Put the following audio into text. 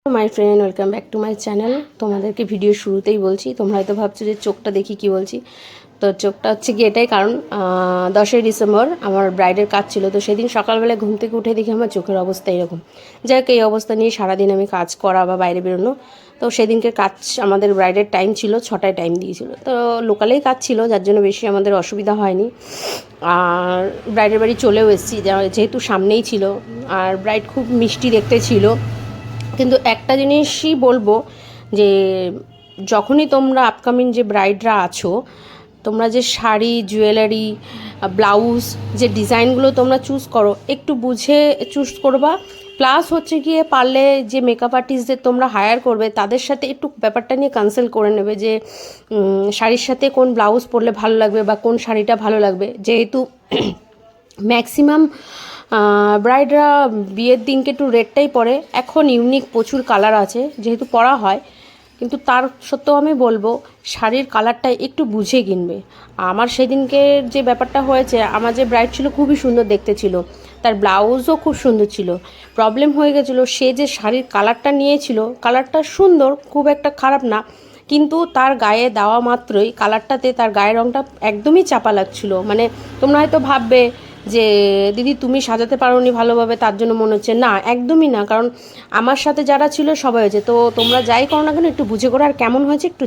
My friend, welcome back to my channel. তোমাদেরকে video শুরুতেই বলছি, তোমরা হয়তো ভাবছো যে চোখটা দেখি কি বলছি। তো চোখটা হচ্ছে কি এটাই কারণ, 10ই ডিসেম্বর আমার ব্রাইডের কাজ ছিল। তো সেদিন সকালবেলায় ঘুম থেকে উঠে দেখি আমার চোখের অবস্থা এরকম। যাই হোক, এই অবস্থা নিয়ে সারাদিন আমি কাজ করা বা বাইরে বেরোনো। তো সেদিনকে কাজ, আমাদের ব্রাইডের টাইম ছিল 6টায়, টাইম দিয়েছিল। তো লোকালেই কাজ ছিল, যার জন্য বেশি আমাদের অসুবিধা হয়নি। আর ব্রাইডের বাড়ি চলেও এসেছি, যেহেতু সামনেই ছিল। আর ব্রাইড খুব মিষ্টি দেখতে ছিল। কিন্তু একটা জিনিসই বলবো যে যখনই তোমরা আপকামিং যে ব্রাইডরা আছো, তোমরা যে শাড়ি, জুয়েলারি, ব্লাউজ, যে ডিজাইনগুলো তোমরা চুজ করো, একটু বুঝে চুজ করবা। প্লাস হচ্ছে গিয়ে পারলে যে মেকআপ আর্টিস্টদের তোমরা হায়ার করবে, তাদের সাথে একটু ব্যাপারটা নিয়ে কনসাল্ট করে নেবে যে শাড়ির সাথে কোন ব্লাউজ পরলে ভালো লাগবে বা কোন শাড়িটা ভালো লাগবে। যেহেতু ম্যাক্সিমাম ব্রাইডরা বিয়ের দিনকে একটু রেডটাই পরে। এখন ইউনিক প্রচুর কালার আছে যেহেতু পরা হয়, কিন্তু তার সত্ত্বেও আমি বলবো শাড়ির কালারটা একটু বুঝে কিনবে। আমার সেদিনকে যে ব্যাপারটা হয়েছে, আমার যে ব্রাইড ছিল খুবই সুন্দর দেখতে ছিল, তার ব্লাউজও খুব সুন্দর ছিল। প্রবলেম হয়ে গেছিলো, সে যে শাড়ির কালারটা নিয়েছিল, কালারটা সুন্দর, খুব একটা খারাপ না, কিন্তু তার গায়ে দেওয়া মাত্রই কালারটাতে তার গায়ের রঙটা একদমই চাপা লাগছিলো। মানে তোমরা হয়তো ভাববে যে দিদি তুমি সাজাতে পারোনি ভালোভাবে, তার জন্য মনে হচ্ছে, না একদমই না। কারণ আমার সাথে যারা ছিল সবাই হয়েছে। তো তোমরা যাই করো না কেন একটু বুঝে করো, আর কেমন হয়েছে একটু